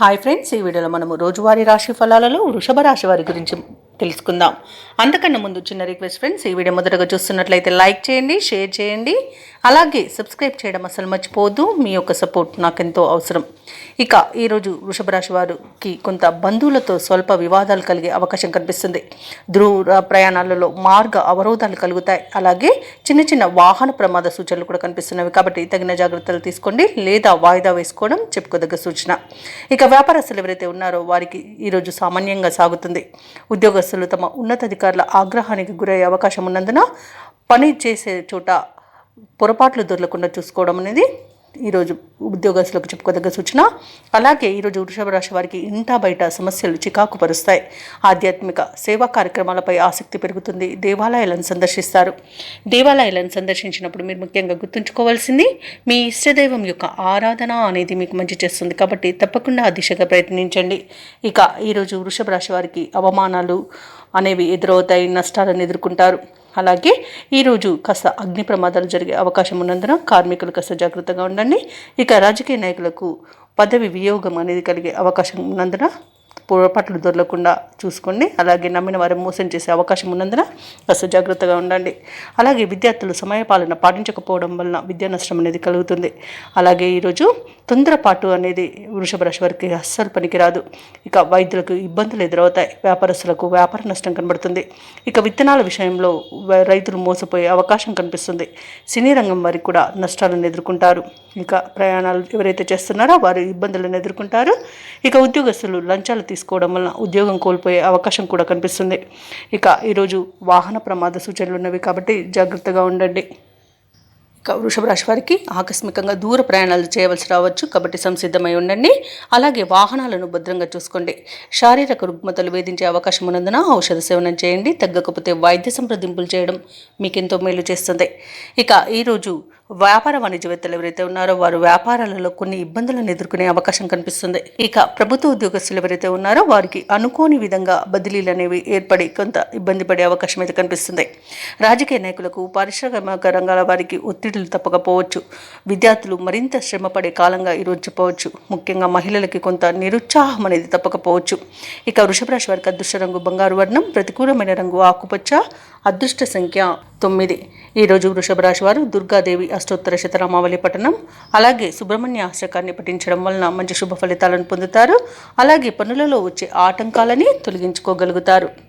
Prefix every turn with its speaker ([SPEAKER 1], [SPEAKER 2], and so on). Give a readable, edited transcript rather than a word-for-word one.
[SPEAKER 1] Hi friends, ఈ వీడియోలో మనము రోజువారీ రాశి ఫలాలలో వృషభ రాశి వారి గురించి తెలుసుకుందాం. అంతకన్నా ముందు చిన్న రిక్వెస్ట్ ఫ్రెండ్స్, ఈ వీడియో మొదటగా చూస్తున్నట్లయితే లైక్ చేయండి, షేర్ చేయండి, అలాగే సబ్స్క్రైబ్ చేయడం అసలు మర్చిపోవద్దు. మీ యొక్క సపోర్ట్ నాకెంతో అవసరం. ఇక ఈరోజు వృషభ రాశి వారికి కొంత బంధువులతో స్వల్ప వివాదాలు కలిగే అవకాశం కనిపిస్తుంది. దూర ప్రయాణాలలో మార్గ అవరోధాలు కలుగుతాయి. అలాగే చిన్న చిన్న వాహన ప్రమాద సూచనలు కూడా కనిపిస్తున్నవి. కాబట్టి తగిన జాగ్రత్తలు తీసుకోండి, లేదా వాయిదా వేసుకోవడం చెప్పుకోదగ్గ సూచన. ఇక వ్యాపారస్తులు ఎవరైతే ఉన్నారో వారికి ఈరోజు సామాన్యంగా సాగుతుంది. ఉద్యోగస్తులు తమ ఉన్నతాధికారుల ఆగ్రహానికి గురయ్యే అవకాశం ఉన్నందున పని చేసే చోట పొరపాట్లు దొరకకుండా చూసుకోవడం అనేది ఈరోజు ఉద్యోగస్తులకు చెప్పుకోదగ్గ సూచన. అలాగే ఈరోజు వృషభ రాశి వారికి ఇంటా బయట సమస్యలు చికాకు పరుస్తాయి. ఆధ్యాత్మిక సేవా కార్యక్రమాలపై ఆసక్తి పెరుగుతుంది. దేవాలయాలను సందర్శిస్తారు. దేవాలయాలను సందర్శించినప్పుడు మీరు ముఖ్యంగా గుర్తుంచుకోవాల్సింది, మీ ఇష్టదైవం యొక్క ఆరాధన అనేది మీకు మంచి చేస్తుంది. కాబట్టి తప్పకుండా ఆ దిశగా ప్రయత్నించండి. ఇక ఈరోజు వృషభ రాశి వారికి అవమానాలు అనేవి ఎదురవుతాయి, నష్టాలను ఎదుర్కొంటారు. అలాగే ఈరోజు కాస్త అగ్ని ప్రమాదాలు జరిగే అవకాశం ఉన్నందున కార్మికులు కాస్త జాగ్రత్తగా ఉండండి. ఇక రాజకీయ నాయకులకు పదవి వియోగం అనేది కలిగే అవకాశం ఉన్నందున పొరపాట్లు దొరకకుండా చూసుకోండి. అలాగే నమ్మిన వారు మోసం చేసే అవకాశం ఉన్నందున కాస్త జాగ్రత్తగా ఉండండి. అలాగే విద్యార్థులు సమయపాలన పాటించకపోవడం వలన విద్యా నష్టం అనేది కలుగుతుంది. అలాగే ఈరోజు తొందరపాటు అనేది వృషభ రాశి వారికి అస్సలు పనికిరాదు. ఇక వైద్యులకు ఇబ్బందులు ఎదురవుతాయి. వ్యాపారస్తులకు వ్యాపార నష్టం కనబడుతుంది. ఇక విత్తనాల విషయంలో రైతులు మోసపోయే అవకాశం కనిపిస్తుంది. సినీ రంగం వారికి కూడా నష్టాలను ఎదుర్కొంటారు. ఇక ప్రయాణాలు ఎవరైతే చేస్తున్నారో వారు ఇబ్బందులను ఎదుర్కొంటారు. ఇక ఉద్యోగస్తులు లంచాలు తీసుకోవడం వలన ఉద్యోగం కోల్పోయే అవకాశం కూడా కనిపిస్తుంది. ఇక ఈరోజు వాహన ప్రమాద సూచనలు ఉన్నవి కాబట్టి జాగ్రత్తగా ఉండండి. ఇక వృషభ రాశి వారికి ఆకస్మికంగా దూర ప్రయాణాలు చేయవలసి రావచ్చు. కాబట్టి సంసిద్ధమై ఉండండి. అలాగే వాహనాలను భద్రంగా చూసుకోండి. శారీరక రుగ్మతలు వేధించే అవకాశం ఉన్నందున ఔషధ సేవనం చేయండి. తగ్గకపోతే వైద్య సంప్రదింపులు చేయడం మీకెంతో మేలు చేస్తుంది. ఇక ఈరోజు వ్యాపార వాణిజ్యవేత్తలు ఎవరైతే ఉన్నారో వారు వ్యాపారాలలో కొన్ని ఇబ్బందులను ఎదుర్కొనే అవకాశం కనిపిస్తుంది. ఇక ప్రభుత్వ ఉద్యోగస్తులు ఎవరైతే ఉన్నారో వారికి అనుకోని విధంగా బదిలీలు అనేవి ఏర్పడి కొంత ఇబ్బంది పడే అవకాశం అయితే కనిపిస్తుంది. రాజకీయ నాయకులకు, పారిశ్రామిక రంగాల వారికి ఒత్తిడులు తప్పకపోవచ్చు. విద్యార్థులు మరింత శ్రమపడే కాలంగా ఈరోజు చెప్పవచ్చు. ముఖ్యంగా మహిళలకి కొంత నిరుత్సాహం అనేది తప్పకపోవచ్చు. ఇక వృషభ రాశి వారికి అదృష్ట రంగు బంగారు వర్ణం, ప్రతికూలమైన రంగు ఆకుపచ్చ, అదృష్ట సంఖ్య 9. ఈరోజు వృషభ రాశి వారు దుర్గాదేవి అష్టోత్తర శతనామావళి పఠనం, అలాగే సుబ్రహ్మణ్య అష్టకాన్ని పఠించడం వలన మంచి శుభ ఫలితాలను పొందుతారు. అలాగే పనులలో వచ్చే ఆటంకాలని తొలగించుకోగలుగుతారు.